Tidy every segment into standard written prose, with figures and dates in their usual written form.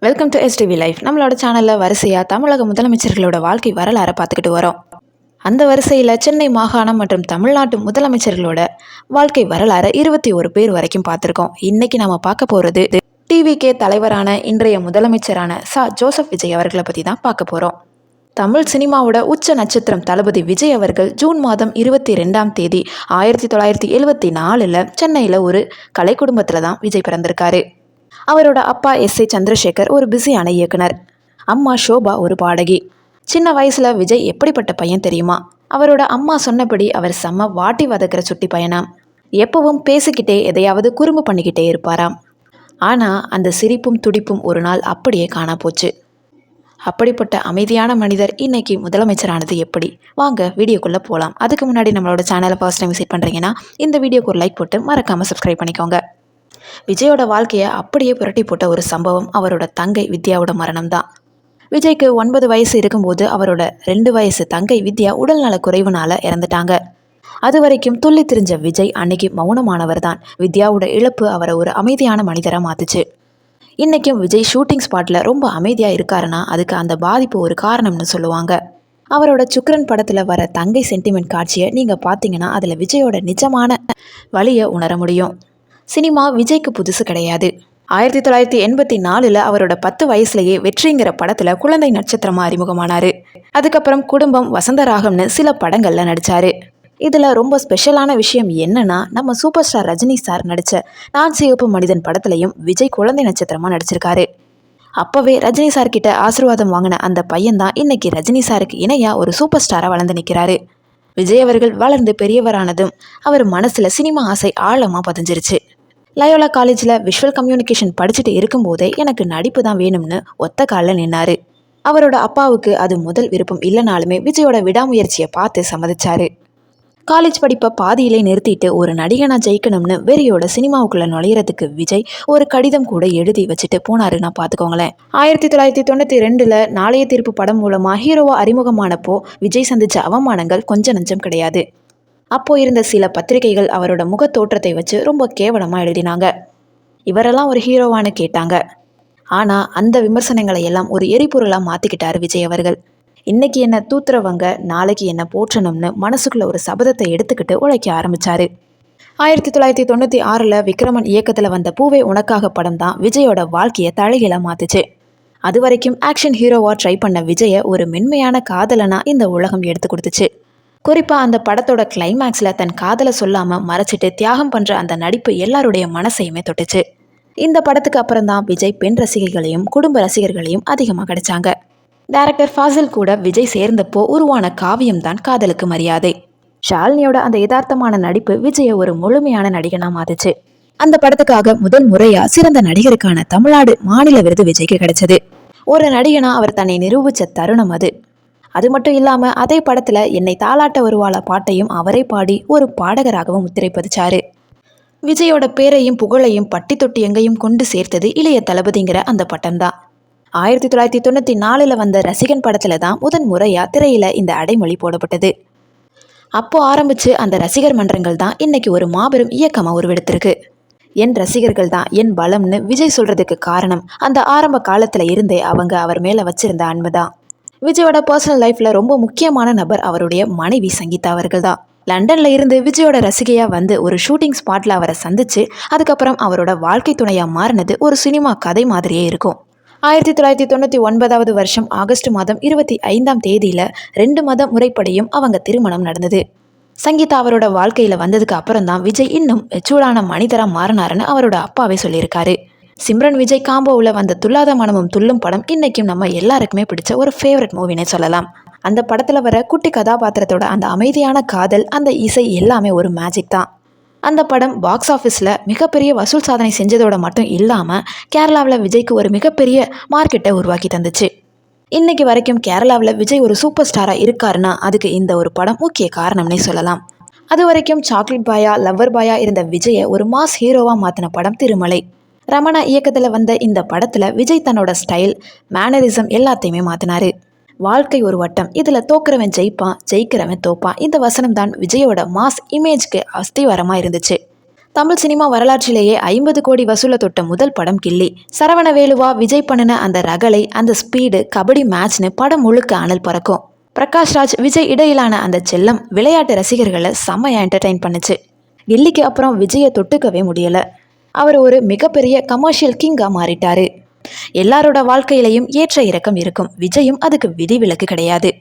Welcome to STV life. நம்மளோட சேனலில் வரிசையாக தமிழக முதலமைச்சர்களோட வாழ்க்கை வரலாறை பார்த்துக்கிட்டு வரோம். அந்த வரிசையில் சென்னை மாகாணம் மற்றும் தமிழ்நாட்டு முதலமைச்சர்களோட வாழ்க்கை வரலாறு 21 பேர் வரைக்கும் பார்த்துருக்கோம். இன்றைக்கி நம்ம பார்க்க போகிறது டிவிகே தலைவரான இன்றைய முதலமைச்சரான ஜோசப் விஜய் அவர்களை பற்றி தான் பார்க்க போகிறோம். தமிழ் சினிமாவோட உச்ச நட்சத்திரம் தளபதி விஜய் அவர்கள் ஜூன் மாதம் 22ஆம் தேதி 1974 சென்னையில் ஒரு கலை குடும்பத்தில் தான் விஜய் பிறந்திருக்காரு. அவரோட அப்பா எஸ்.ஏ. சந்திரசேகர் ஒரு பிஸியான இயக்குனர், அம்மா ஷோபா ஒரு பாடகி. சின்ன வயசுல விஜய் எப்படிப்பட்ட பையன் தெரியுமா? அவரோட அம்மா சொன்னபடி அவர் செம்ம வாட்டி வதக்கிற சுட்டி பையனாம். எப்பவும் பேசிக்கிட்டே எதையாவது குறும்பு பண்ணிக்கிட்டே இருப்பாராம். ஆனால் அந்த சிரிப்பும் துடிப்பும் ஒரு நாள் அப்படியே காணா போச்சு. அப்படிப்பட்ட அமைதியான மனிதர் இன்னைக்கு முதலமைச்சரானது எப்படி? வாங்க வீடியோக்குள்ளே போகலாம். அதுக்கு முன்னாடி நம்மளோட சேனலை ஃபர்ஸ்ட் டைம் விசிட் பண்ணுறீங்கன்னா இந்த வீடியோக்கு ஒரு லைக் போட்டு மறக்காமல் சப்ஸ்கிரைப் பண்ணிக்கோங்க. விஜயோட வாழ்க்கையை அப்படியே புரட்டி போட்ட ஒரு சம்பவம் அவரோட தங்கை வித்யாவோட மரணம் தான். விஜய்க்கு 9 வயசு இருக்கும்போது அவரோட 2 வயசு தங்கை வித்யா உடல்நல குறைவுனால இறந்துட்டாங்க. அது வரைக்கும் துள்ளி திரிஞ்ச விஜய் அன்னைக்கு மௌனமானவர் தான். வித்யாவோட இழப்பு அவரை ஒரு அமைதியான மனிதராக மாத்துச்சு. இன்றைக்கும் விஜய் ஷூட்டிங் ஸ்பாட்டில் ரொம்ப அமைதியாக இருக்காருன்னா அதுக்கு அந்த பாதிப்பு ஒரு காரணம்னு சொல்லுவாங்க. அவரோட சுக்ரன் படத்தில் வர தங்கை சென்டிமெண்ட் காட்சியை நீங்கள் பார்த்தீங்கன்னா அதில் விஜயோட நிஜமான வலியை உணர முடியும். சினிமா விஜய்க்கு புதுசு கிடையாது. 1984 அவரோட 10 வயசுலேயே வெற்றிங்கிற படத்தில் குழந்தை நட்சத்திரமாக அறிமுகமானார். அதுக்கப்புறம் குடும்பம், வசந்தராகம்னு சில படங்களில் நடித்தார். இதில் ரொம்ப ஸ்பெஷலான விஷயம் என்னன்னா, நம்ம சூப்பர் ஸ்டார் ரஜினி சார் நடித்த நான் சிவப்பு மனிதன் படத்துலையும் விஜய் குழந்தை நட்சத்திரமாக நடிச்சிருக்காரு. அப்போவே ரஜினி சார்கிட்ட ஆசீர்வாதம் வாங்கின அந்த பையன்தான் இன்னைக்கு ரஜினி சாருக்கு இணையாக ஒரு சூப்பர் ஸ்டாராக வளர்ந்து நிற்கிறாரு. விஜய் அவர்கள் வளர்ந்து பெரியவரானதும் அவர் மனசில் சினிமா ஆசை ஆழமாக பதிஞ்சிருச்சு. லயோலா காலேஜில் விஷுவல் கம்யூனிகேஷன் படிச்சுட்டு இருக்கும்போதே எனக்கு நடிப்பு தான் வேணும்னு ஒத்த காலில் நின்னாரு. அவரோட அப்பாவுக்கு அது முதல் விருப்பம் இல்லைனாலுமே விஜயோட விடாமுயற்சியை பார்த்து சம்மதிச்சாரு. காலேஜ் படிப்பை பாதியிலே நிறுத்திட்டு ஒரு நடிகனா ஜெயிக்கணும்னு வெறியோட சினிமாவுக்குள்ள நுழையிறதுக்கு விஜய் ஒரு கடிதம் கூட எழுதி வச்சுட்டு போனாருன்னா பார்த்துக்கோங்களேன். 1992 நாளைய தீர்ப்பு படம் மூலமாக ஹீரோவா அறிமுகமானப்போ விஜய் சந்திச்ச அவமானங்கள் கொஞ்சம் நஞ்சம் கிடையாது. அப்போ இருந்த சில பத்திரிகைகள் அவரோட முக தோற்றத்தை வச்சு ரொம்ப கேவலமாக எழுதினாங்க. இவரெல்லாம் ஒரு ஹீரோவானு கேட்டாங்க. ஆனால் அந்த விமர்சனங்களை எல்லாம் ஒரு எரிபொருளாக மாற்றிக்கிட்டார் விஜய் அவர்கள். இன்னைக்கு என்ன தூத்துறவங்க நாளைக்கு என்ன போற்றணும்னு மனசுக்குள்ள ஒரு சபதத்தை எடுத்துக்கிட்டு உழைக்க ஆரம்பிச்சாரு. 1996 விக்ரமன் இயக்கத்தில் வந்த பூவே உனக்காக படம் தான் விஜயோட வாழ்க்கையை தலைகீழ மாத்துச்சு. அது வரைக்கும் ஆக்ஷன் ஹீரோவா ட்ரை பண்ண விஜயை ஒரு மென்மையான காதலனா இந்த உலகம் எடுத்து கொடுத்துச்சு. குறிப்பாக அந்த படத்தோட கிளைமேக்ஸில் தன் காதலை சொல்லாமல் மறைச்சிட்டு தியாகம் பண்ணுற அந்த நடிப்பு எல்லாருடைய மனசையுமே தொட்டுச்சு. இந்த படத்துக்கு அப்புறம் தான் விஜய் பெண் ரசிகர்களையும் குடும்ப ரசிகர்களையும் அதிகமாக கிடைச்சாங்க. டைரக்டர் ஃபாசில் கூட விஜய் சேர்ந்தப்போ உருவான காவியம் தான் காதலுக்கு மரியாதை. ஷாலினியோட அந்த யதார்த்தமான நடிப்பு விஜயை ஒரு முழுமையான நடிகனாக மாத்துச்சு. அந்த படத்துக்காக முதல் முறையாக சிறந்த நடிகருக்கான தமிழ்நாடு மாநில விருது விஜய்க்கு கிடைச்சது. ஒரு நடிகனா அவர் தன்னை நிரூபித்த தருணம் அது. அது மட்டும் இல்லாமல் அதே படத்தில் என்னை தாளாட்ட வருவாள பாட்டையும் அவரே பாடி ஒரு பாடகராகவும் முத்திரை பதிச்சாரு. விஜயோட பேரையும் புகழையும் பட்டி தொட்டி எங்கேயும் கொண்டு சேர்த்தது இளைய தளபதிங்கிற அந்த பட்டம்தான். 1994 வந்த ரசிகன் படத்தில் தான் முதன் முறையாக திரையில் இந்த அடைமொழி போடப்பட்டது. அப்போ ஆரம்பித்து அந்த ரசிகர் மன்றங்கள் தான் இன்னைக்கு ஒரு மாபெரும் இயக்கமாக உருவெடுத்திருக்கு. என் ரசிகர்கள் தான் என் பலம்னு விஜய் சொல்கிறதுக்கு காரணம் அந்த ஆரம்ப காலத்தில் இருந்தே அவங்க அவர் மேலே வச்சிருந்த அன்பு தான். விஜயோட பர்சனல் லைஃப்பில் ரொம்ப முக்கியமான நபர் அவருடைய மனைவி சங்கீதா அவர்கள் தான். லண்டனில் இருந்து விஜயோட ரசிகையாக வந்து ஒரு ஷூட்டிங் ஸ்பாட்டில் அவரை சந்திச்சு அதுக்கப்புறம் அவரோட வாழ்க்கை துணையாக மாறினது ஒரு சினிமா கதை மாதிரியே இருக்கும். 1999 வருஷம் ஆகஸ்ட் மாதம் 25ஆம் தேதியில் 2 மத முறைப்படியும் அவங்க திருமணம் நடந்தது. சங்கீதா அவரோட வாழ்க்கையில் வந்ததுக்கு அப்புறம் தான் விஜய் இன்னும் மெச்சூர்டான மனிதராக மாறினாருன்னு அவரோட அப்பாவே சொல்லியிருக்காரு. சிம்ரன் விஜய் காம்போவில் வந்த துல்லாத மனமும் துள்ளும் படம் இன்னைக்கும் நம்ம எல்லாருக்குமே பிடிச்ச ஒரு ஃபேவரட் மூவினே சொல்லலாம். அந்த படத்தில் வர குட்டி கதாபாத்திரத்தோட அந்த அமைதியான காதல், அந்த இசை எல்லாமே ஒரு மேஜிக் தான். அந்த படம் பாக்ஸ் ஆஃபீஸில் மிகப்பெரிய வசூல் சாதனை செஞ்சதோட மட்டும் இல்லாமல் கேரளாவில் விஜய்க்கு ஒரு மிகப்பெரிய மார்க்கெட்டை உருவாக்கி தந்துச்சு. இன்னைக்கு வரைக்கும் கேரளாவில் விஜய் ஒரு சூப்பர் ஸ்டாராக இருக்காருன்னா அதுக்கு இந்த ஒரு படம் முக்கிய காரணம்னே சொல்லலாம். அது வரைக்கும் சாக்லேட் பாயா லவ்வர் பாயா இருந்த விஜயை ஒரு மாஸ் ஹீரோவாக மாற்றின படம் திருமலை. ரமணா இயக்கத்தில் வந்த இந்த படத்தில் விஜய் தன்னோட ஸ்டைல், மேனரிசம் எல்லாத்தையுமே மாற்றினாரு. வாழ்க்கை ஒரு வட்டம், இதில் தோக்குறவன் ஜெயிப்பான், ஜெயிக்கிறவன் தோப்பான். இந்த வசனம் தான் விஜயோட மாஸ் இமேஜ்க்கு அஸ்திவாரமாக இருந்துச்சு. தமிழ் சினிமா வரலாற்றிலேயே 50 கோடி வசூலை தொட்ட முதல் படம் கில்லி. சரவணவேலுவா விஜய் பண்ணின அந்த ரகளை, அந்த ஸ்பீடு, கபடி மேட்ச்னு படம் முழுக்க அனல் பறக்கும். பிரகாஷ் ராஜ் விஜய் இடையிலான அந்த செல்லம் விளையாட்டு ரசிகர்களை செம்மையா என்டர்டெயின் பண்ணுச்சு. கில்லிக்கு அப்புறம் விஜயை தொட்டுக்கவே முடியல. அவர் ஒரு மிகப்பெரிய கமர்ஷியல் கிங்கா மாறிட்டாரு. எல்லாரோட வாழ்க்கையிலையும் ஏற்ற இறக்கம் இருக்கும். விஜயும் அதுக்கு விதிவிலக்கு கிடையாது.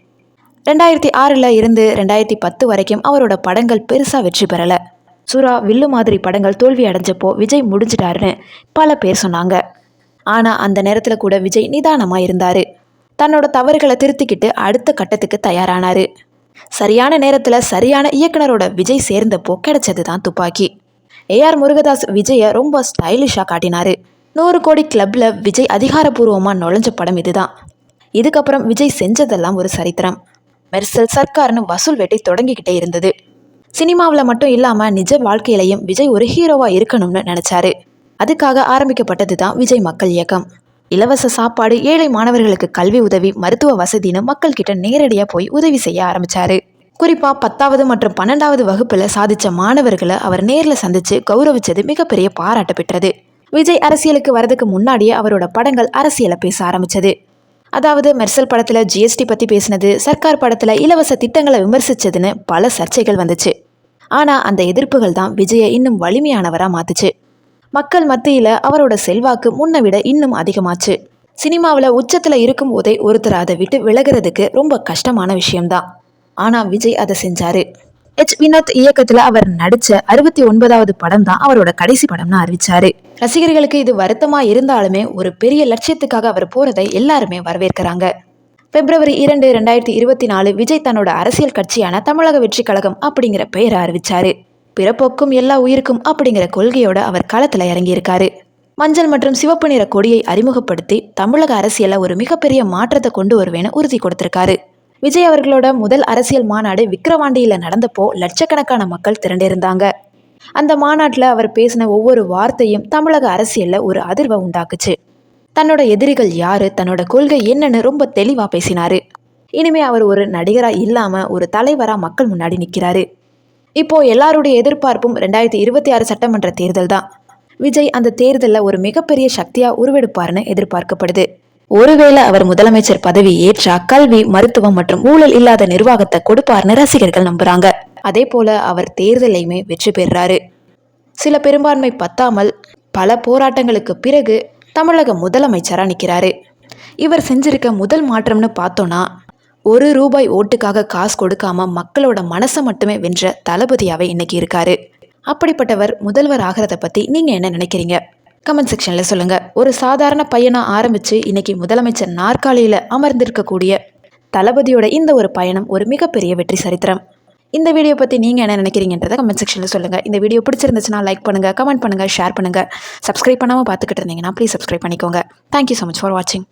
2006 இருந்து 2010 வரைக்கும் அவரோட படங்கள் பெருசா வெற்றி பெறல. சுறா, வில்லு மாதிரி படங்கள் தோல்வி அடைஞ்சப்போ விஜய் முடிஞ்சிட்டாருன்னு பல பேர் சொன்னாங்க. ஆனால் அந்த நேரத்தில் கூட விஜய் நிதானமாக இருந்தார். தன்னோட தவறுகளை திருத்திக்கிட்டு அடுத்த கட்டத்துக்கு தயாரானார். சரியான நேரத்தில் சரியான இயக்குனரோட விஜய் சேர்ந்தப்போ கிடைச்சது தான் துப்பாக்கி. ஏஆர் முருகதாஸ் விஜயை ரொம்ப ஸ்டைலிஷாக காட்டினார். 100 கோடி கிளப்பில் விஜய் அதிகாரப்பூர்வமாக நுழைஞ்ச படம் இதுதான். இதுக்கப்புறம் விஜய் செஞ்சதெல்லாம் ஒரு சரித்திரம். மெர்சல், சர்க்கார்னு வசூல் வேட்டை தொடங்கிக்கிட்டே இருந்தது. சினிமாவில் மட்டும் இல்லாமல் நிஜ வாழ்க்கையிலையும் விஜய் ஒரு ஹீரோவாக இருக்கணும்னு நினச்சாரு. அதுக்காக ஆரம்பிக்கப்பட்டது தான் விஜய் மக்கள் இயக்கம். இலவச சாப்பாடு, ஏழை மாணவர்களுக்கு கல்வி உதவி, மருத்துவ வசதின்னு மக்கள்கிட்ட நேரடியாக போய் உதவி செய்ய ஆரம்பித்தார். குறிப்பாக 10வது மற்றும் 12வது வகுப்பில் சாதித்த மாணவர்களை அவர் நேரில் சந்தித்து கௌரவிச்சது மிகப்பெரிய பாராட்டு பெற்றது. விஜய் அரசியலுக்கு வரதுக்கு முன்னாடியே அவரோட படங்கள் அரசியலை பேச ஆரம்பித்தது. அதாவது மெர்சல் படத்தில் ஜிஎஸ்டி பற்றி பேசினது, சர்க்கார் படத்தில் இலவச திட்டங்களை விமர்சித்ததுன்னு பல சர்ச்சைகள் வந்துச்சு. ஆனால் அந்த எதிர்ப்புகள் தான் விஜயை இன்னும் வலிமையானவராக மாற்றுச்சு. மக்கள் மத்தியில் அவரோட செல்வாக்கு முன்னை விட இன்னும் அதிகமாச்சு. சினிமாவில் உச்சத்தில் இருக்கும் போதே ஒருத்தர் அதை விட்டு விலகிறதுக்கு ரொம்ப கஷ்டமான விஷயம்தான். ஆனால் விஜய் அதை செஞ்சார். வினோத் இயக்கத்தில் அவர் நடித்த 69வது படம் தான் அவரோட கடைசி படம்னு அறிவிச்சாரு. ரசிகர்களுக்கு இது வருத்தமாக இருந்தாலுமே ஒரு பெரிய லட்சியத்துக்காக அவர் போகிறதை எல்லாருமே வரவேற்கிறாங்க. February 2, 2024 விஜய் தன்னோட அரசியல் கட்சியான தமிழக வெற்றி கழகம் அப்படிங்கிற பெயரை அறிவிச்சாரு. பிறப்போக்கும் எல்லா உயிருக்கும் அப்படிங்கிற கொள்கையோட அவர் களத்தில் இறங்கியிருக்காரு. மஞ்சள் மற்றும் சிவப்பு நிற கொடியை அறிமுகப்படுத்தி தமிழக அரசியலில் ஒரு மிகப்பெரிய மாற்றத்தை கொண்டு வருவேன்னு உறுதி கொடுத்திருக்காரு. விஜய் அவர்களோட முதல் அரசியல் மாநாடு விக்கிரவாண்டியில் நடந்தப்போ லட்சக்கணக்கான மக்கள் திரண்டிருந்தாங்க. அந்த மாநாட்டில் அவர் பேசின ஒவ்வொரு வார்த்தையும் தமிழக அரசியலில் ஒரு அதிர்வை உண்டாக்குச்சு. தன்னோட எதிரிகள் யாரு, தன்னோட கொள்கை என்னன்னு ரொம்ப தெளிவாக பேசினாரு. இனிமே அவர் ஒரு நடிகராக இல்லாமல் ஒரு தலைவராக மக்கள் முன்னாடி நிற்கிறாரு. இப்போ எல்லாருடைய எதிர்பார்ப்பும் 2026 சட்டமன்ற தேர்தல் தான். விஜய் அந்த தேர்தலில் ஒரு மிகப்பெரிய சக்தியாக உருவெடுப்பார்னு எதிர்பார்க்கப்படுது. ஒருவேளை அவர் முதலமைச்சர் பதவி ஏற்றா கல்வி, மருத்துவம் மற்றும் ஊழல் இல்லாத நிர்வாகத்தை கொடுப்பார்னு ரசிகர்கள் நம்புறாங்க. அதே போல அவர் தேர்தலையுமே வெற்றி பெறாரு. சில பெரும்பான்மை பத்தாமல் பல போராட்டங்களுக்கு பிறகு தமிழக முதலமைச்சராக நிற்கிறாரு. இவர் செஞ்சிருக்க முதல் மாற்றம்னு பார்த்தோன்னா, ₹1 ஓட்டுக்காக காசு கொடுக்காம மக்களோட மனசை மட்டுமே வென்ற தளபதியாவே இன்னைக்கு இருக்காரு. அப்படிப்பட்டவர் முதல்வர் ஆகிறத பற்றி நீங்கள் என்ன நினைக்கிறீங்க? கமெண்ட் செக்ஷனில் சொல்லுங்கள். ஒரு சாதாரண பையனாக ஆரம்பித்து இன்னைக்கு முதலமைச்சர் நாற்காலியில் அமர்ந்திருக்கக்கூடிய தளபதியோட இந்த ஒரு பயணம் ஒரு மிகப்பெரிய வெற்றி சரித்திரம். இந்த வீடியோ பற்றி நீங்கள் என்ன நினைக்கிறீங்கன்றதை கமெண்ட் செக்ஷனில் சொல்லுங்கள். இந்த வீடியோ பிடிச்சிருந்துச்சுன்னா லைக் பண்ணுங்கள், கமெண்ட் பண்ணுங்கள், ஷேர் பண்ணுங்கள். சப்ஸ்கிரைப் பண்ணாமல் பார்த்துக்கிட்டு இருந்தீங்கன்னா ப்ளீஸ் சப்ஸ்கிரைப் பண்ணிக்கோங்க. தேங்க்யூ ஸோ மச் ஃபார் வாட்சிங்.